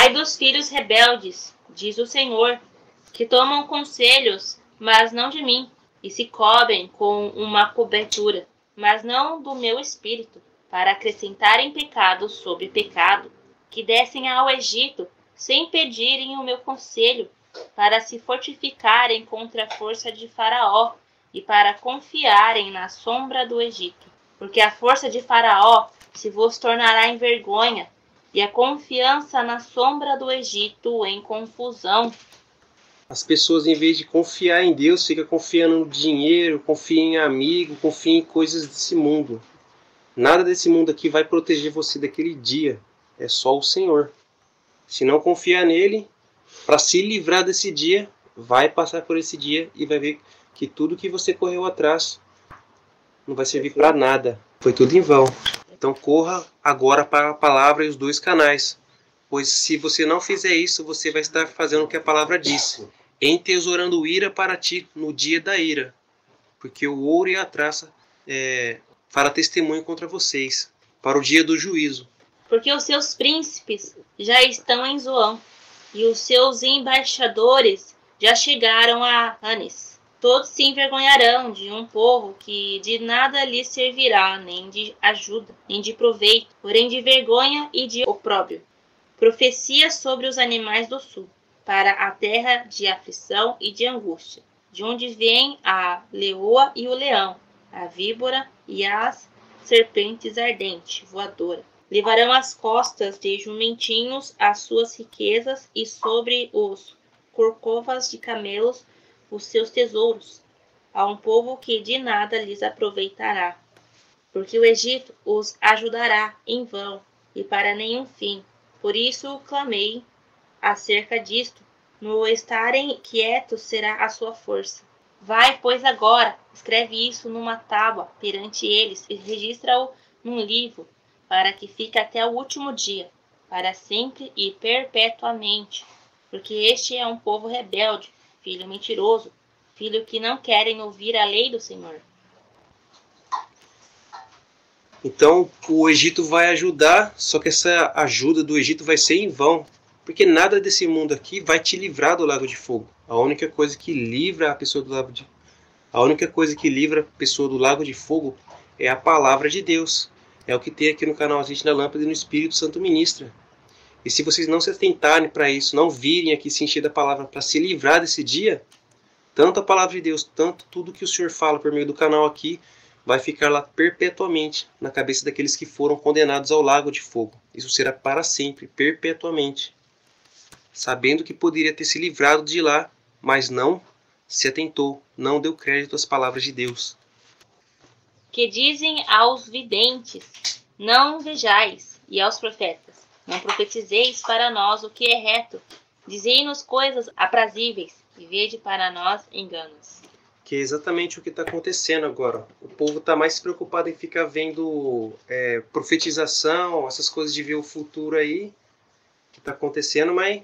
Ai dos filhos rebeldes, diz o Senhor, que tomam conselhos, mas não de mim, e se cobrem com uma cobertura, mas não do meu espírito, para acrescentarem pecado sobre pecado, que descem ao Egito, sem pedirem o meu conselho, para se fortificarem contra a força de Faraó, e para confiarem na sombra do Egito. Porque a força de Faraó se vos tornará em vergonha, e a confiança na sombra do Egito em confusão. As pessoas, em vez de confiar em Deus, ficam confiando no dinheiro, confiam em amigo, confiam em coisas desse mundo. Nada desse mundo aqui vai proteger você daquele dia. É só o Senhor. Se não confiar nele, para se livrar desse dia, vai passar por esse dia e vai ver que tudo que você correu atrás não vai servir para nada. Foi tudo em vão. Então corra agora para a palavra e os 2 canais. Pois se você não fizer isso, você vai estar fazendo o que a palavra disse. Entesourando ira para ti no dia da ira. Porque o ouro e a traça fará testemunho contra vocês, para o dia do juízo. Porque os seus príncipes já estão em Zoão, e os seus embaixadores já chegaram a Anis. Todos se envergonharão de um povo que de nada lhes servirá, nem de ajuda, nem de proveito, porém de vergonha e de opróbrio. Profecia sobre os animais do sul, para a terra de aflição e de angústia, de onde vem a leoa e o leão, a víbora e as serpentes ardente, voadora. Levarão às costas de jumentinhos as suas riquezas, e sobre os corcovas de camelos os seus tesouros, a um povo que de nada lhes aproveitará. Porque o Egito os ajudará em vão, e para nenhum fim. Por isso clamei acerca disto. No estarem quietos será a sua força. Vai, pois, agora, escreve isso numa tábua perante eles, e registra-o num livro, para que fique até o último dia, para sempre e perpetuamente. Porque este é um povo rebelde, filho mentiroso, filho que não querem ouvir a lei do Senhor. Então o Egito vai ajudar, só que essa ajuda do Egito vai ser em vão. Porque nada desse mundo aqui vai te livrar do lago de fogo. A única coisa que livra a pessoa do lago de fogo é a palavra de Deus. É o que tem aqui no canal Azeite na Lâmpada e no Espírito Santo ministra. E se vocês não se atentarem para isso, não virem aqui se encher da palavra para se livrar desse dia, tanto a palavra de Deus, tanto tudo que o Senhor fala por meio do canal aqui, vai ficar lá perpetuamente na cabeça daqueles que foram condenados ao lago de fogo. Isso será para sempre, perpetuamente. Sabendo que poderia ter se livrado de lá, mas não se atentou, não deu crédito às palavras de Deus. Que dizem aos videntes, não vejais, e aos profetas, não profetizeis para nós o que é reto, dizei-nos coisas aprazíveis, e vede para nós enganos. Que é exatamente o que está acontecendo agora. O povo está mais preocupado em ficar vendo profetização, essas coisas de ver o futuro aí, que está acontecendo, mas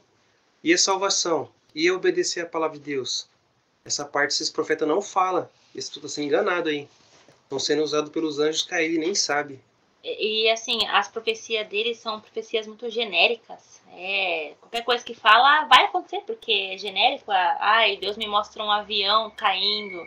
e a salvação? E obedecer a palavra de Deus? Essa parte esses profetas não falam. Eles estão sendo enganados aí. Estão sendo usados pelos anjos caídos e nem sabem. E assim, as profecias deles são profecias muito genéricas. Qualquer coisa que fala vai acontecer, porque é genérico. Ai, Deus me mostra um avião caindo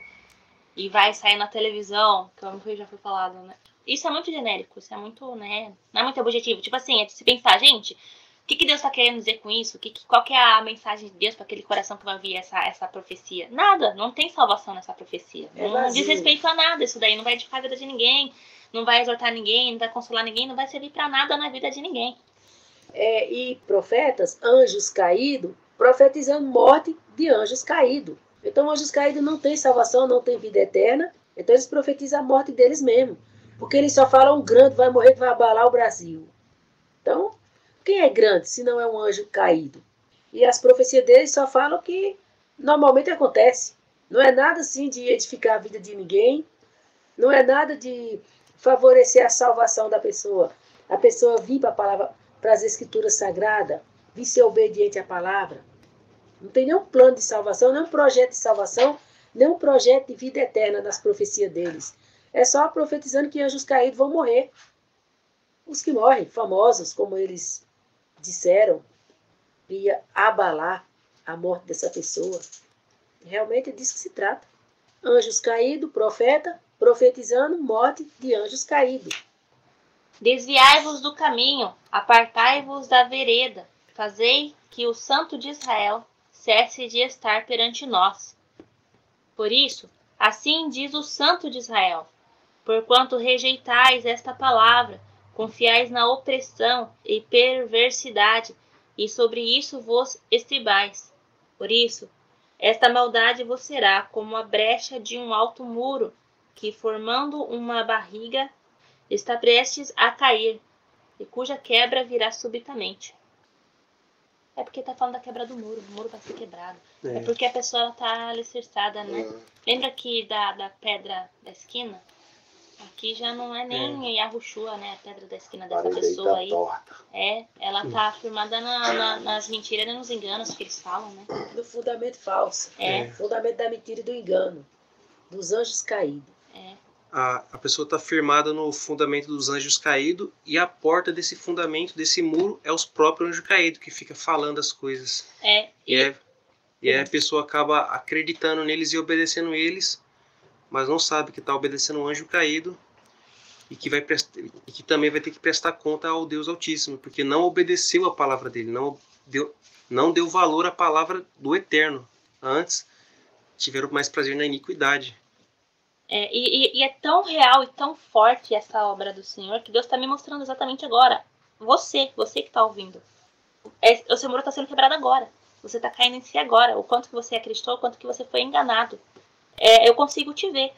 e vai sair na televisão, que já foi falado, né? Isso é muito genérico, isso é muito, né? Não é muito objetivo. Tipo assim, é de se pensar, gente, o que Deus está querendo dizer com isso? Qual que é a mensagem de Deus para aquele coração que vai ouvir essa profecia? Nada, não tem salvação nessa profecia. Não diz respeito a nada, isso daí não vai edificar a vida de ninguém, não vai exortar ninguém, não vai consolar ninguém, não vai servir para nada na vida de ninguém. E profetas, anjos caídos, profetizando morte de anjos caídos. Então anjos caídos não tem salvação, não tem vida eterna, então eles profetizam a morte deles mesmo. Porque eles só falam um grande vai morrer que vai abalar o Brasil. Então, quem é grande se não é um anjo caído? E as profecias deles só falam que normalmente acontece. Não é nada assim de edificar a vida de ninguém, não é nada de favorecer a salvação da pessoa. A pessoa vir para a palavra, para as escrituras sagradas, vir ser obediente à palavra. Não tem nenhum plano de salvação, nenhum projeto de salvação, nenhum projeto de vida eterna nas profecias deles. É só profetizando que anjos caídos vão morrer. Os que morrem, famosos, como eles disseram. ia abalar a morte dessa pessoa. Realmente é disso que se trata. Anjos caídos, profeta, profetizando morte de anjos caídos. Desviai-vos do caminho, apartai-vos da vereda, fazei que o Santo de Israel cesse de estar perante nós. Por isso, assim diz o Santo de Israel, porquanto rejeitais esta palavra, confiais na opressão e perversidade, e sobre isso vos estribais. Por isso, esta maldade vos será como a brecha de um alto muro, que, formando uma barriga, está prestes a cair, e cuja quebra virá subitamente. É porque tá falando da quebra do muro, o muro vai ser quebrado. É porque a pessoa tá alicerçada, né? Lembra que da pedra da esquina? Aqui já não é nem Yahushua, né? A pedra da esquina dessa pessoa aí. Ela tá firmada nas mentiras e nos enganos que eles falam, né? No fundamento falso. Fundamento da mentira e do engano. Dos anjos caídos. A pessoa está firmada no fundamento dos anjos caídos, e a porta desse fundamento, desse muro, é os próprios anjos caídos, que fica falando as coisas. E aí a pessoa acaba acreditando neles e obedecendo eles, mas não sabe que está obedecendo um anjo caído, e que também vai ter que prestar conta ao Deus Altíssimo, porque não obedeceu a palavra dele, não deu valor à palavra do Eterno. Antes, tiveram mais prazer na iniquidade. E é tão real e tão forte essa obra do Senhor, que Deus está me mostrando exatamente agora. Você que está ouvindo. O seu muro está sendo quebrado agora. Você está caindo em si agora. O quanto que você acreditou, o quanto que você foi enganado. Eu consigo te ver.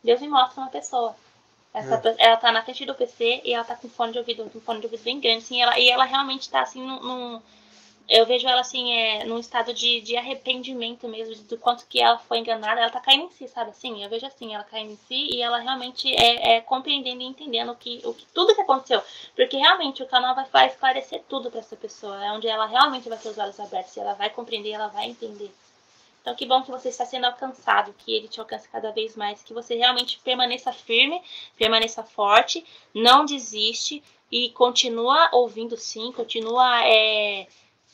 Deus me mostra uma pessoa. Ela tá na frente do PC e ela tá com um fone de ouvido bem grande, assim, e ela realmente tá assim eu vejo ela assim, num estado de arrependimento mesmo, do quanto que ela foi enganada. Ela tá caindo em si, sabe assim? Eu vejo assim, ela caindo em si e ela realmente compreendendo e entendendo tudo que aconteceu. Porque realmente o canal vai esclarecer tudo pra essa pessoa. É onde ela realmente vai ter os olhos abertos, ela vai compreender, ela vai entender. Então, que bom que você está sendo alcançado, que ele te alcance cada vez mais, que você realmente permaneça firme, permaneça forte, não desiste e continua ouvindo sim, continua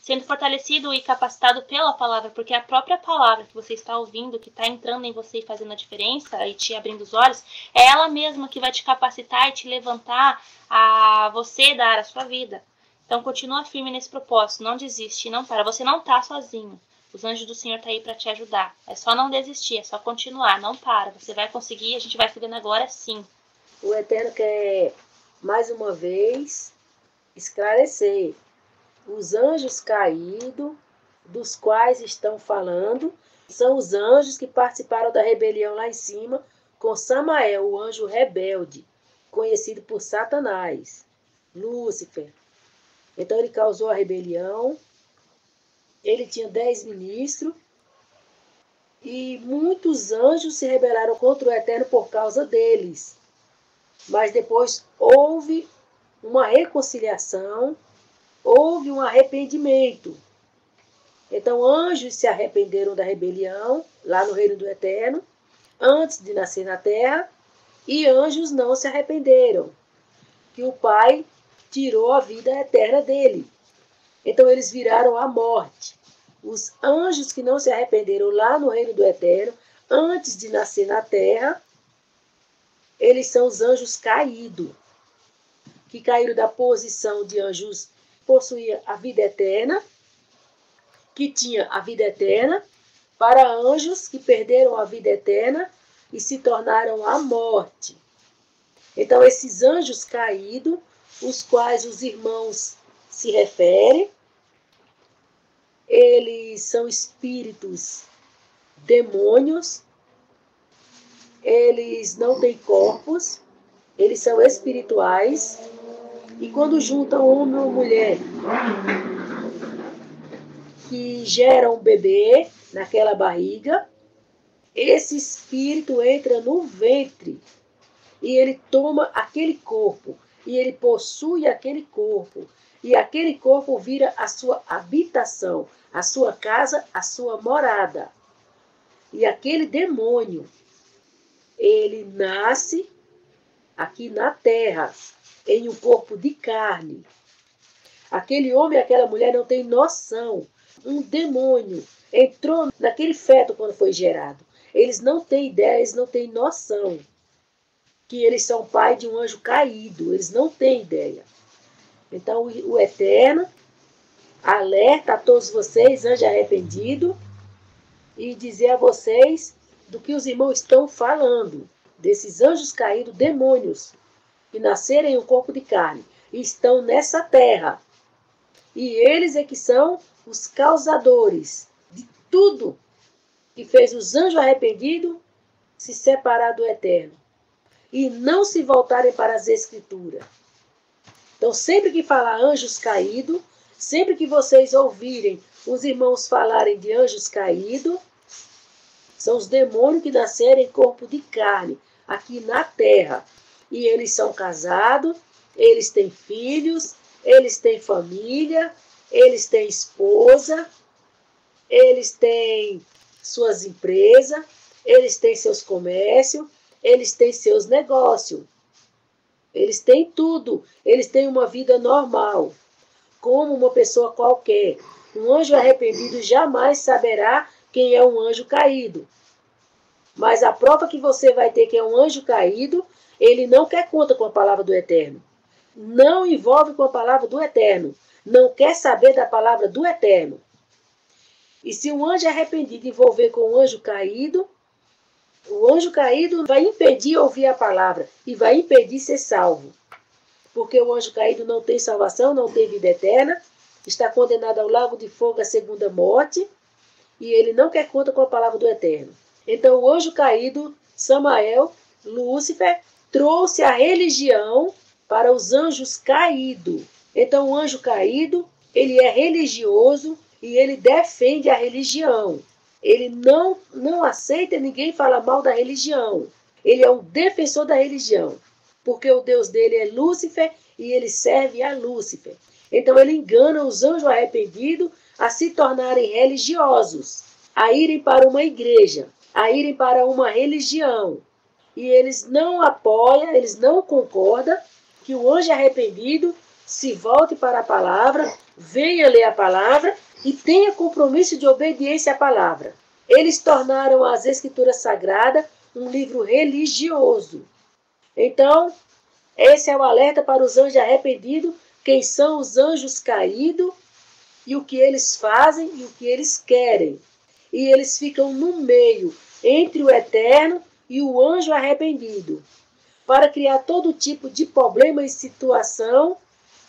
sendo fortalecido e capacitado pela palavra, porque a própria palavra que você está ouvindo, que está entrando em você e fazendo a diferença e te abrindo os olhos, é ela mesma que vai te capacitar e te levantar a você dar a sua vida. Então, continua firme nesse propósito, não desiste, não para, você não está sozinho. Os anjos do Senhor estão aí para te ajudar. É só não desistir, é só continuar, não para. Você vai conseguir, a gente vai se vendo agora sim. O Eterno quer, mais uma vez, esclarecer. Os anjos caídos, dos quais estão falando, são os anjos que participaram da rebelião lá em cima, com Samael, o anjo rebelde, conhecido por Satanás, Lúcifer. Então ele causou a rebelião. Ele tinha 10 ministros e muitos anjos se rebelaram contra o Eterno por causa deles. Mas depois houve uma reconciliação, houve um arrependimento. Então anjos se arrependeram da rebelião lá no reino do Eterno, antes de nascer na terra, e anjos não se arrependeram, que o Pai tirou a vida eterna dele. Então eles viraram a morte. Os anjos que não se arrependeram lá no reino do Eterno, antes de nascer na terra, eles são os anjos caídos, que caíram da posição de anjos que possuíam a vida eterna, que tinha a vida eterna, para anjos que perderam a vida eterna e se tornaram a morte. Então esses anjos caídos, os quais os irmãos se referem, eles são espíritos demônios, eles não têm corpos, eles são espirituais, e quando juntam homem ou mulher que gera um bebê naquela barriga, esse espírito entra no ventre e ele toma aquele corpo, e ele possui aquele corpo, e aquele corpo vira a sua habitação, a sua casa, a sua morada. E aquele demônio, ele nasce aqui na terra, em um corpo de carne. Aquele homem e aquela mulher não têm noção. Um demônio entrou naquele feto quando foi gerado. Eles não têm ideia, eles não têm noção que eles são pai de um anjo caído. Eles não têm ideia. Então o Eterno alerta a todos vocês, anjo arrependido, e dizer a vocês do que os irmãos estão falando, desses anjos caídos, demônios, que nasceram em um corpo de carne, e estão nessa terra. E eles é que são os causadores de tudo que fez os anjos arrependidos se separar do Eterno e não se voltarem para as Escrituras. Então, sempre que falar anjos caídos, sempre que vocês ouvirem os irmãos falarem de anjos caídos, são os demônios que nasceram em corpo de carne, aqui na terra. E eles são casados, eles têm filhos, eles têm família, eles têm esposa, eles têm suas empresas, eles têm seus comércios, eles têm seus negócios. Eles têm tudo, eles têm uma vida normal, como uma pessoa qualquer. Um anjo arrependido jamais saberá quem é um anjo caído. Mas a prova que você vai ter que é um anjo caído, ele não quer conta com a palavra do Eterno. Não envolve com a palavra do Eterno. Não quer saber da palavra do Eterno. E se um anjo arrependido envolver com um anjo caído, o anjo caído vai impedir ouvir a palavra e vai impedir ser salvo. Porque o anjo caído não tem salvação, não tem vida eterna, está condenado ao lago de fogo, à segunda morte, e ele não quer conta com a palavra do Eterno. Então o anjo caído, Samael, Lúcifer, trouxe a religião para os anjos caídos. Então o anjo caído, ele é religioso e ele defende a religião. Ele não aceita ninguém falar mal da religião. Ele é um defensor da religião. Porque o Deus dele é Lúcifer e ele serve a Lúcifer. Então ele engana os anjos arrependidos a se tornarem religiosos, a irem para uma igreja, a irem para uma religião. E eles não apoiam, eles não concordam que o anjo arrependido se volte para a palavra, venha ler a palavra e tenha compromisso de obediência à palavra. Eles tornaram as Escrituras Sagradas um livro religioso. Então, esse é o alerta para os anjos arrependidos, quem são os anjos caídos e o que eles fazem e o que eles querem. E eles ficam no meio, entre o Eterno e o anjo arrependido, para criar todo tipo de problema e situação,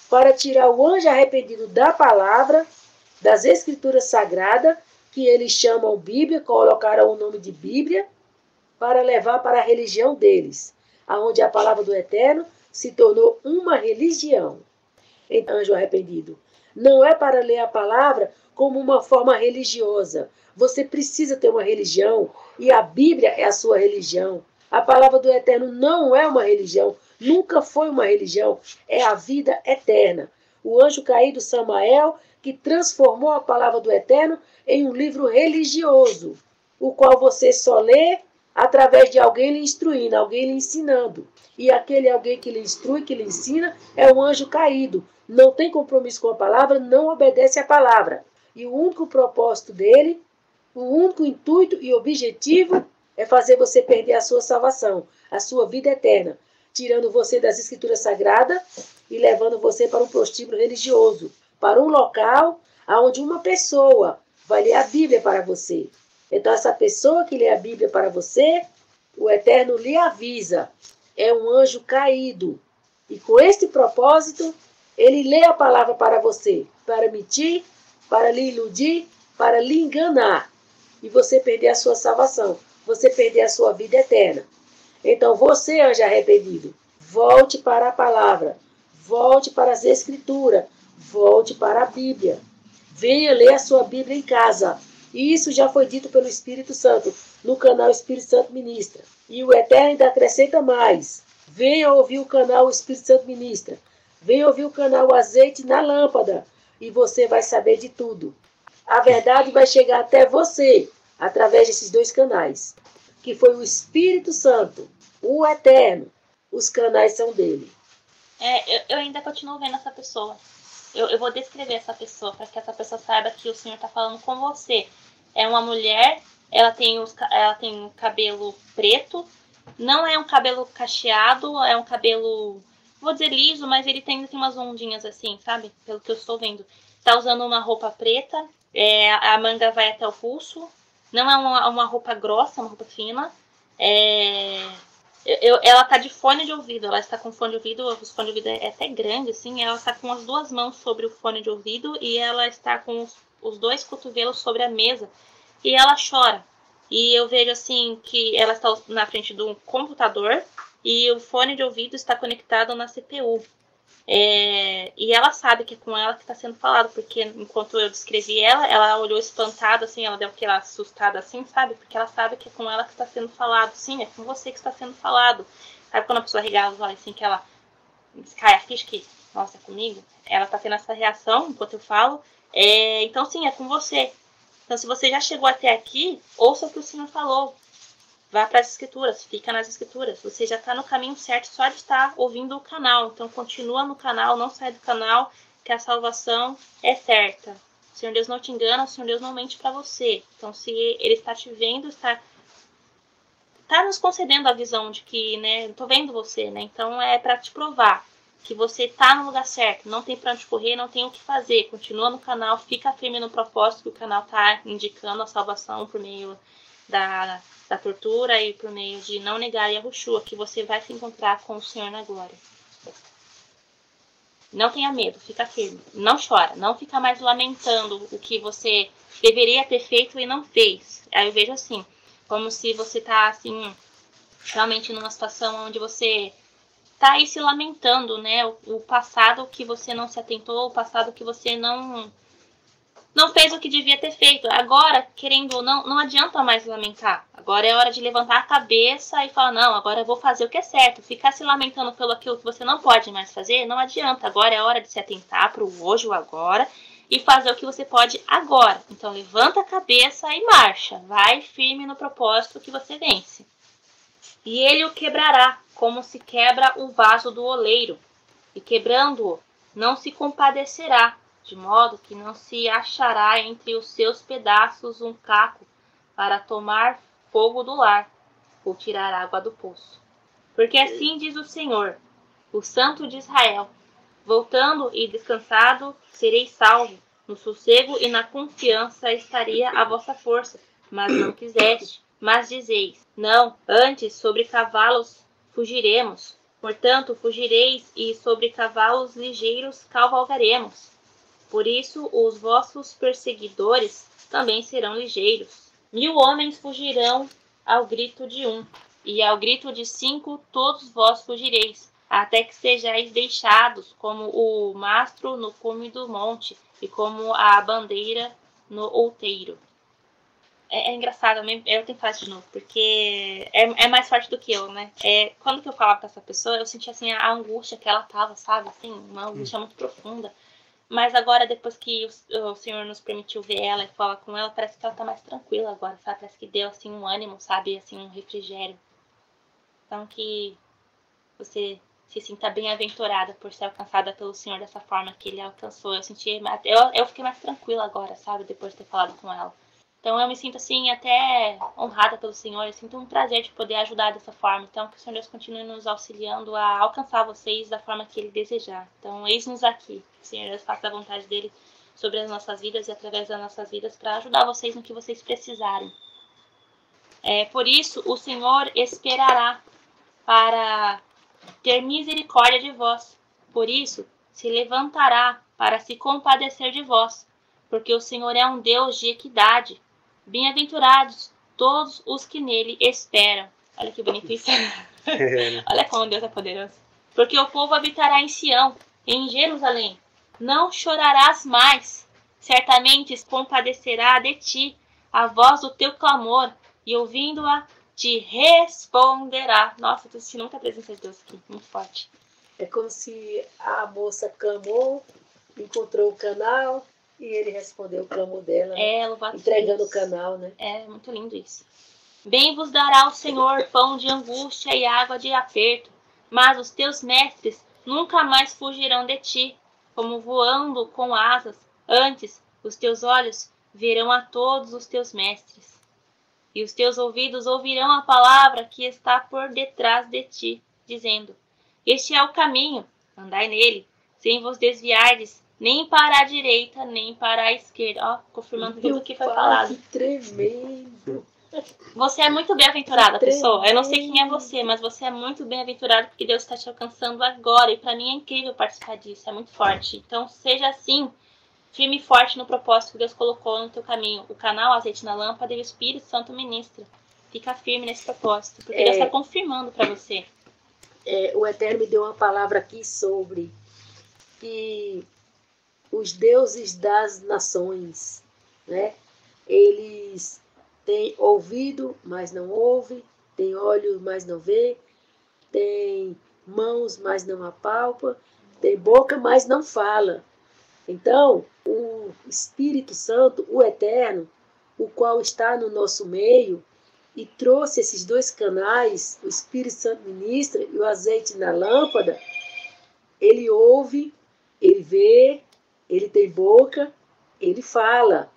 para tirar o anjo arrependido da palavra, das Escrituras Sagradas, que eles chamam Bíblia, colocaram o nome de Bíblia, para levar para a religião deles, aonde a palavra do Eterno se tornou uma religião. Então, anjo arrependido, não é para ler a palavra como uma forma religiosa. Você precisa ter uma religião e a Bíblia é a sua religião. A palavra do Eterno não é uma religião, nunca foi uma religião, é a vida eterna. O anjo caído Samael, que transformou a palavra do Eterno em um livro religioso, o qual você só lê através de alguém lhe instruindo, alguém lhe ensinando. E aquele alguém que lhe instrui, que lhe ensina, é um anjo caído. Não tem compromisso com a palavra, não obedece à palavra. E o único propósito dele, o único intuito e objetivo é fazer você perder a sua salvação, a sua vida eterna, tirando você das Escrituras Sagradas e levando você para um prostíbulo religioso, para um local onde uma pessoa vai ler a Bíblia para você. Então, essa pessoa que lê a Bíblia para você, o Eterno lhe avisa, é um anjo caído. E com este propósito, ele lê a palavra para você, para mentir, para lhe iludir, para lhe enganar. E você perder a sua salvação, você perder a sua vida eterna. Então, você, anjo arrependido, volte para a palavra, volte para as Escrituras, volte para a Bíblia. Venha ler a sua Bíblia em casa. E isso já foi dito pelo Espírito Santo, no canal Espírito Santo Ministra. E o Eterno ainda acrescenta mais. Venha ouvir o canal Espírito Santo Ministra. Venha ouvir o canal Azeite na Lâmpada. E você vai saber de tudo. A verdade vai chegar até você, através desses dois canais. Que foi o Espírito Santo, o Eterno. Os canais são dele. Eu ainda continuo vendo essa pessoa. Eu vou descrever essa pessoa, para que essa pessoa saiba que o Senhor está falando com você. É uma mulher, ela tem um cabelo preto, não é um cabelo cacheado, é um cabelo, vou dizer liso, mas ele tem umas ondinhas assim, sabe? Pelo que eu estou vendo. Tá usando uma roupa preta, a manga vai até o pulso, não é uma roupa grossa, é uma roupa fina. Ela tá de fone de ouvido, ela está com fone de ouvido, o fone de ouvido é até grande, assim, ela está com as duas mãos sobre o fone de ouvido e ela está com os dois cotovelos sobre a mesa e ela chora. E eu vejo, assim, que ela está na frente do computador e o fone de ouvido está conectado na CPU. E ela sabe que é com ela que está sendo falado, porque enquanto eu descrevi ela olhou espantada, assim, ela deu aquela assustada, assim, sabe? Porque ela sabe que é com ela que está sendo falado. Sim, é com você que está sendo falado. Sabe quando a pessoa regala os olhos, assim, que ela cai a ficha que, nossa, é comigo? Ela está tendo essa reação enquanto eu falo. Então, sim, é com você. Então, se você já chegou até aqui, ouça o que o Senhor falou. Vá para as escrituras, fica nas escrituras. Você já está no caminho certo só de estar ouvindo o canal. Então continua no canal, não sai do canal, que a salvação é certa. O Senhor Deus não te engana, o Senhor Deus não mente para você. Então se Ele está te vendo, está nos concedendo a visão de que, né, eu estou vendo você, né? Então é para te provar que você está no lugar certo, não tem para onde correr, não tem o que fazer. Continua no canal, fica firme no propósito que o canal está indicando a salvação por meio da tortura e por meio de não negar Yahushua, que você vai se encontrar com o Senhor na glória. Não tenha medo, fica firme. Não chora, não fica mais lamentando o que você deveria ter feito e não fez. Aí eu vejo assim, como se você tá assim, realmente numa situação onde você tá aí se lamentando, né? O passado que você não se atentou, o passado que você não fez o que devia ter feito. Agora, querendo ou não adianta mais lamentar. Agora é hora de levantar a cabeça e falar, não, agora eu vou fazer o que é certo. Ficar se lamentando pelo aquilo que você não pode mais fazer, não adianta. Agora é hora de se atentar para o hoje, o agora, e fazer o que você pode agora. Então levanta a cabeça e marcha. Vai firme no propósito que você vence. E ele o quebrará, como se quebra o vaso do oleiro. E quebrando-o, não se compadecerá, de modo que não se achará entre os seus pedaços um caco para tomar fogo do lar, ou tirar água do poço. Porque assim diz o Senhor, o Santo de Israel, voltando e descansado sereis salvo, no sossego e na confiança estaria a vossa força, mas não quiseste. Mas dizeis, não, antes sobre cavalos fugiremos, portanto fugireis e sobre cavalos ligeiros cavalgaremos. Por isso os vossos perseguidores também serão ligeiros. 1000 homens fugirão ao grito de um, e ao grito de 5 todos vós fugireis, até que sejais deixados como o mastro no cume do monte, e como a bandeira no outeiro. É engraçado, eu tenho que falar isso de novo, porque é mais forte do que eu, né? Quando que eu falava com essa pessoa, eu sentia assim a angústia que ela tava, sabe? Assim, uma angústia muito profunda. Mas agora, depois que o Senhor nos permitiu ver ela e falar com ela, parece que ela tá mais tranquila agora, sabe? Parece que deu, assim, um ânimo, sabe? Assim, um refrigério. Então, que você se sinta bem-aventurada por ser alcançada pelo Senhor dessa forma que Ele alcançou. Eu fiquei mais tranquila agora, sabe? Depois de ter falado com ela. Então, eu me sinto, assim, até honrada pelo Senhor. Eu sinto um prazer de poder ajudar dessa forma. Então, que o Senhor Deus continue nos auxiliando a alcançar vocês da forma que Ele desejar. Então, eis-nos aqui. Que o Senhor Deus faça a vontade dEle sobre as nossas vidas e através das nossas vidas para ajudar vocês no que vocês precisarem. Por isso, o Senhor esperará para ter misericórdia de vós. Por isso, se levantará para se compadecer de vós. Porque o Senhor é um Deus de equidade. Bem-aventurados todos os que nele esperam. Olha que bonito isso. Olha como Deus é poderoso. Porque o povo habitará em Sião, em Jerusalém. Não chorarás mais. Certamente se compadecerá de ti a voz do teu clamor, e ouvindo-a, te responderá. Nossa, eu tô sentindo muita presença de Deus aqui, muito forte. É como se a moça clamou, encontrou o canal, e ele respondeu o clamor dela, entregando o canal, né? É muito lindo isso. Bem vos dará o Senhor pão de angústia e água de aperto, mas os teus mestres nunca mais fugirão de ti. como voando com asas. Antes, os teus olhos verão a todos os teus mestres, e os teus ouvidos ouvirão a palavra que está por detrás de ti, dizendo: este é o caminho, andai nele, sem vos desviardes, nem para a direita, nem para a esquerda. Ó, confirmando tudo o que foi falado. Que tremendo! Você é muito bem-aventurada, pessoa. Eu não sei quem é você, mas você é muito bem-aventurada porque Deus está te alcançando agora. E para mim é incrível participar disso, é muito forte. Então seja assim, firme e forte no propósito que Deus colocou no teu caminho. O canal Azeite na Lâmpada e o Espírito Santo ministra. Fica firme nesse propósito, porque Deus está confirmando para você. O Eterno me deu uma palavra aqui sobre que os deuses das nações, né? Eles têm ouvido, mas não ouve, têm olhos, mas não vê, têm mãos, mas não apalpa, tem boca, mas não fala. Então, o Espírito Santo, o Eterno, o qual está no nosso meio, e trouxe esses dois canais, o Espírito Santo ministra e o azeite na lâmpada, ele ouve, ele vê, ele tem boca, ele fala,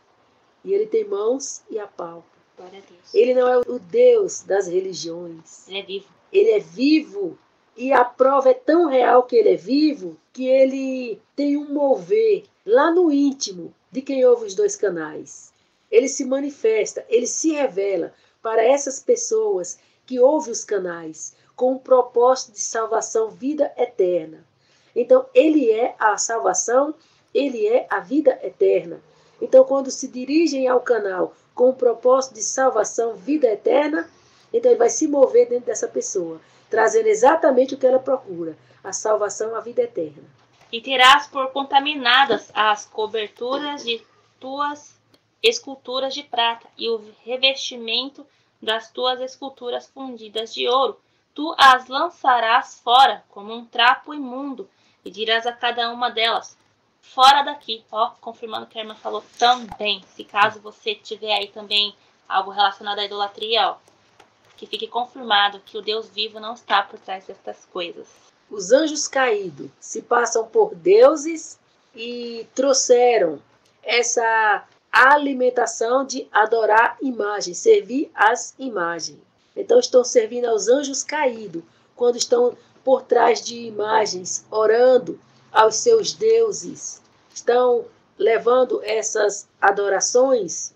e ele tem mãos e apalpa. Glória a Deus. Ele não é o Deus das religiões. Ele é vivo. Ele é vivo, e a prova é tão real que ele é vivo, que ele tem um mover lá no íntimo de quem ouve os dois canais. Ele se manifesta, ele se revela para essas pessoas que ouvem os canais, com o propósito de salvação, vida eterna. Então, ele é a salvação, ele é a vida eterna. Então, quando se dirigem ao canal com o propósito de salvação, vida eterna, então ele vai se mover dentro dessa pessoa, trazendo exatamente o que ela procura, a salvação, a vida eterna. E terás por contaminadas as coberturas de tuas esculturas de prata e o revestimento das tuas esculturas fundidas de ouro. Tu as lançarás fora como um trapo imundo e dirás a cada uma delas: fora daqui. Ó, confirmando o que a irmã falou também. Se caso você tiver aí também algo relacionado à idolatria, ó, que fique confirmado que o Deus vivo não está por trás destas coisas. Os anjos caídos se passam por deuses e trouxeram essa alimentação de adorar imagens, servir as imagens. Então estão servindo aos anjos caídos, quando estão por trás de imagens, orando aos seus deuses. Estão levando essas adorações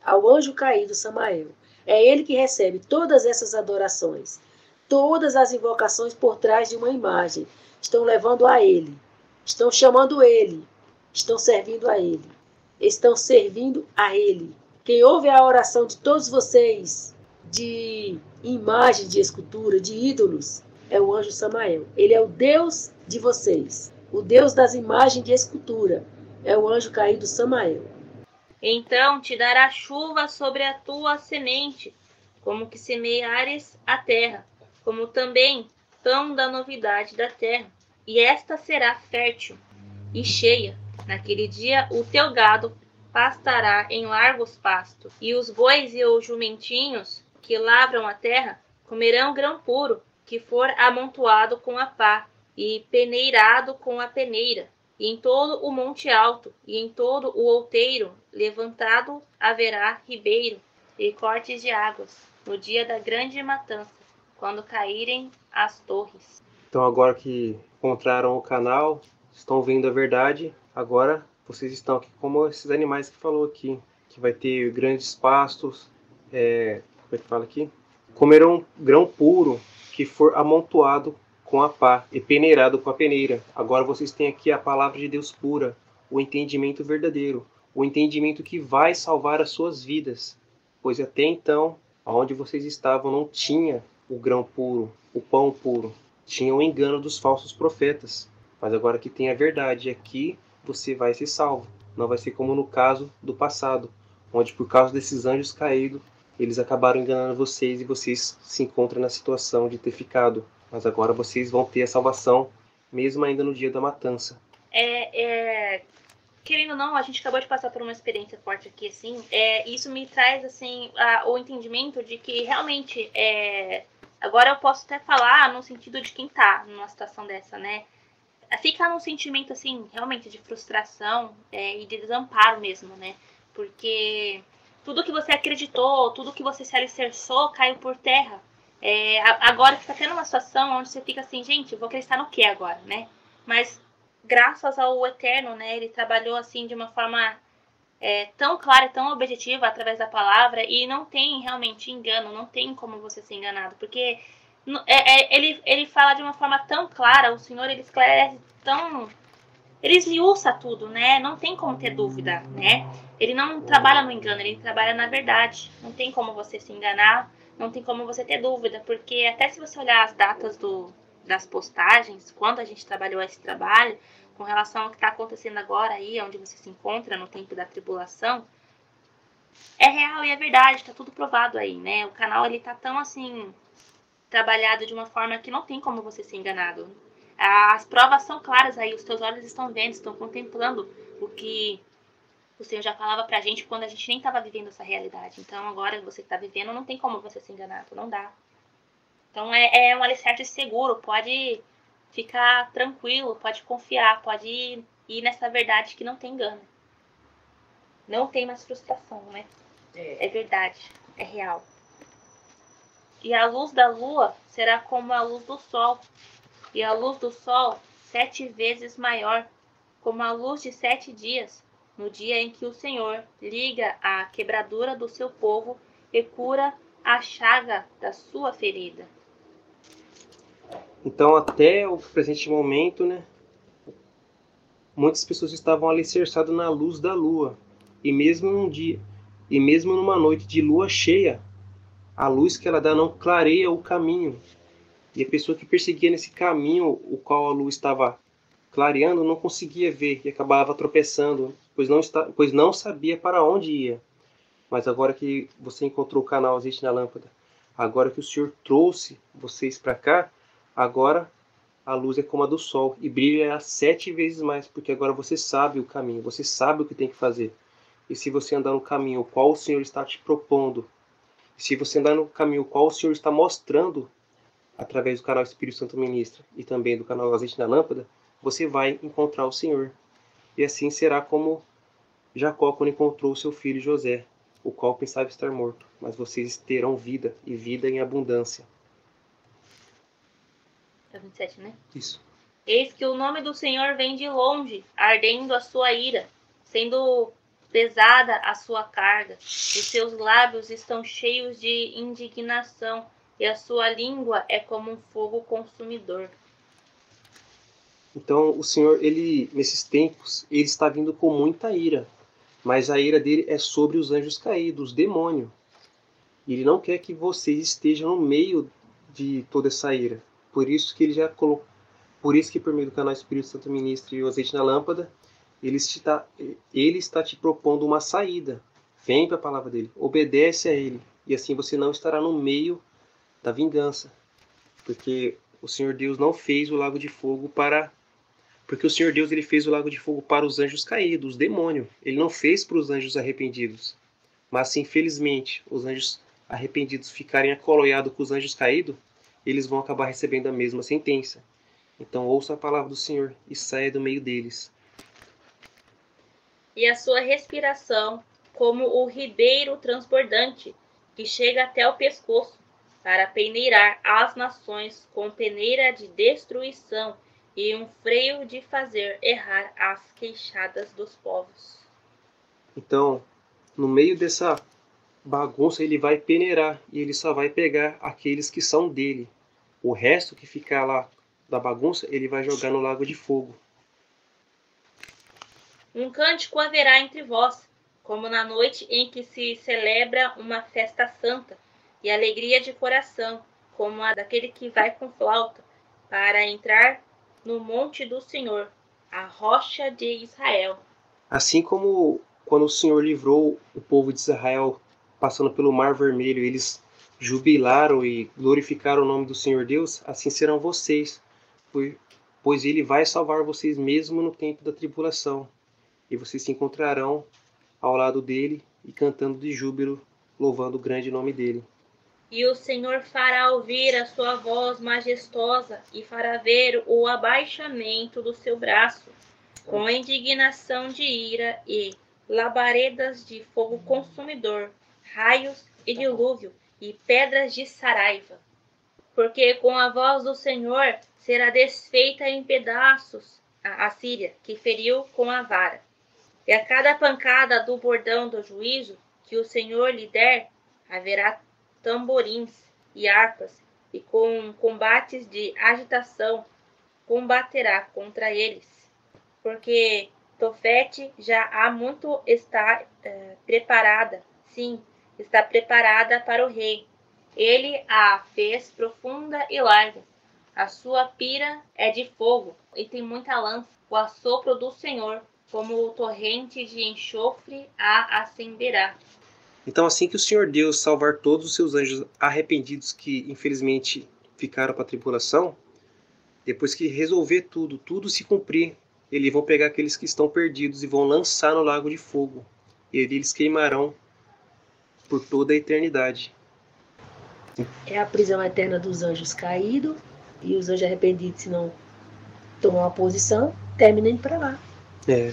ao anjo caído Samael. É ele que recebe todas essas adorações, todas as invocações por trás de uma imagem. Estão levando a ele, estão chamando ele, estão servindo a ele. Estão servindo a ele. Quem ouve a oração de todos vocês, de imagem, de escultura, de ídolos, é o anjo Samael. Ele é o Deus de vocês. O Deus das imagens de escultura é o anjo caído Samael. Então te dará chuva sobre a tua semente, como que semeares a terra, como também pão da novidade da terra. E esta será fértil e cheia. Naquele dia o teu gado pastará em largos pastos, e os bois e os jumentinhos que lavram a terra comerão grão puro, que for amontoado com a pá, e peneirado com a peneira. E em todo o monte alto, e em todo o outeiro levantado haverá ribeiro e cortes de águas, no dia da grande matança, quando caírem as torres. Então agora que encontraram o canal, estão vendo a verdade, agora vocês estão aqui como esses animais que falou aqui, que vai ter grandes pastos, como é que fala aqui? Comerão grão puro que for amontoado com a pá e peneirado com a peneira. Agora vocês têm aqui a palavra de Deus pura, o entendimento verdadeiro, o entendimento que vai salvar as suas vidas, pois até então, onde vocês estavam, não tinha o grão puro, o pão puro, tinha o engano dos falsos profetas. Mas agora que tem a verdade aqui, você vai ser salvo. Não vai ser como no caso do passado, onde por causa desses anjos caídos, eles acabaram enganando vocês e vocês se encontram na situação de ter ficado. Mas agora vocês vão ter a salvação, mesmo ainda no dia da matança. Querendo ou não, a gente acabou de passar por uma experiência forte aqui, assim. Isso me traz, assim, o entendimento de que realmente, agora eu posso até falar no sentido de quem tá numa situação dessa, né? fica num sentimento, assim, realmente de frustração e de desamparo mesmo, né? Porque tudo que você acreditou, tudo que você se alicerçou caiu por terra. Agora você tá tendo uma situação onde você fica assim, gente, eu vou acreditar no que agora, né? Mas graças ao Eterno, né? Ele trabalhou assim de uma forma tão clara, tão objetiva através da palavra, e não tem realmente engano, não tem como você ser enganado, porque ele fala de uma forma tão clara, o Senhor ele esclarece tão, ele esmiuça tudo, né? Não tem como ter dúvida, né? Ele não trabalha no engano, ele trabalha na verdade. Não tem como você se enganar, não tem como você ter dúvida, porque até se você olhar as datas das postagens, quando a gente trabalhou esse trabalho, com relação ao que está acontecendo agora aí, onde você se encontra no tempo da tribulação, é real e é verdade, tá tudo provado aí, né? O canal ele tá tão assim trabalhado de uma forma que não tem como você ser enganado. As provas são claras aí, os teus olhos estão vendo, estão contemplando o que o Senhor já falava pra gente quando a gente nem estava vivendo essa realidade. Então agora você que tá vivendo, não tem como você ser enganado, não dá. Então é um alicerce seguro, pode ficar tranquilo, pode confiar, pode ir nessa verdade que não tem engano. Não tem mais frustração, né? É verdade, é real. E a luz da lua será como a luz do sol, e a luz do sol 7 vezes maior, como a luz de 7 dias, no dia em que o Senhor liga a quebradura do seu povo e cura a chaga da sua ferida. Então, até o presente momento, né, muitas pessoas estavam alicerçadas na luz da lua. E mesmo numa noite de lua cheia, a luz que ela dá não clareia o caminho. E a pessoa que perseguia nesse caminho, o qual a luz estava clareando, não conseguia ver e acabava tropeçando, pois não sabia para onde ia. Mas agora que você encontrou o canal Azeite na Lâmpada, agora que o Senhor trouxe vocês para cá, agora a luz é como a do sol e brilha 7 vezes mais, porque agora você sabe o caminho, você sabe o que tem que fazer. E se você andar no caminho qual o Senhor está te propondo, se você andar no caminho qual o Senhor está mostrando, através do canal Espírito Santo Ministra e também do canal Azeite na Lâmpada, você vai encontrar o Senhor. E assim será como Jacó quando encontrou seu filho José, o qual pensava estar morto, mas vocês terão vida e vida em abundância. É 27, né? Isso. Eis que o nome do Senhor vem de longe, ardendo a sua ira, sendo pesada a sua carga. Os seus lábios estão cheios de indignação, e a sua língua é como um fogo consumidor. Então o Senhor, nesses tempos, ele está vindo com muita ira, mas a ira dele é sobre os anjos caídos, os demônios. E ele não quer que vocês estejam no meio de toda essa ira. Por isso que ele já colocou, por isso que por meio do canal Espírito Santo Ministro e o Azeite na Lâmpada, ele está te propondo uma saída. Vem para a palavra dele, obedece a ele, e assim você não estará no meio da vingança. Porque o Senhor Deus não fez o lago de fogo porque o Senhor Deus ele fez o lago de fogo para os anjos caídos, os demônios. Ele não fez para os anjos arrependidos. Mas se infelizmente os anjos arrependidos ficarem acoloiados com os anjos caídos, eles vão acabar recebendo a mesma sentença. Então ouça a palavra do Senhor e saia do meio deles. E a sua respiração como o ribeiro transbordante, que chega até o pescoço, para peneirar as nações com peneira de destruição e um freio de fazer errar as queixadas dos povos. Então, no meio dessa bagunça, ele vai peneirar e ele só vai pegar aqueles que são dele. O resto que ficar lá da bagunça, ele vai jogar no lago de fogo. Um cântico haverá entre vós, como na noite em que se celebra uma festa santa, e alegria de coração, como a daquele que vai com flauta, para entrar no monte do Senhor, a rocha de Israel. Assim como quando o Senhor livrou o povo de Israel passando pelo Mar Vermelho, eles jubilaram e glorificaram o nome do Senhor Deus, assim serão vocês, pois Ele vai salvar vocês mesmo no tempo da tribulação, e vocês se encontrarão ao lado dele e cantando de júbilo, louvando o grande nome dele. E o Senhor fará ouvir a sua voz majestosa e fará ver o abaixamento do seu braço, com indignação de ira e labaredas de fogo consumidor, raios e dilúvio e pedras de saraiva. Porque com a voz do Senhor será desfeita em pedaços a Síria, que feriu com a vara. E a cada pancada do bordão do juízo que o Senhor lhe der, haverá tamborins e harpas, e com combates de agitação combaterá contra eles. Porque Tofete já há muito está preparada, sim, está preparada para o rei. Ele a fez profunda e larga. A sua pira é de fogo e tem muita lança. O assopro do Senhor, como torrente de enxofre, a acenderá. Então, assim que o Senhor Deus salvar todos os seus anjos arrependidos que, infelizmente, ficaram para a tribulação, depois que resolver tudo se cumprir, eles vão pegar aqueles que estão perdidos e vão lançar no lago de fogo. E eles queimarão por toda a eternidade. É a prisão eterna dos anjos caídos, e os anjos arrependidos, se não tomam uma posição, terminam indo para lá. É.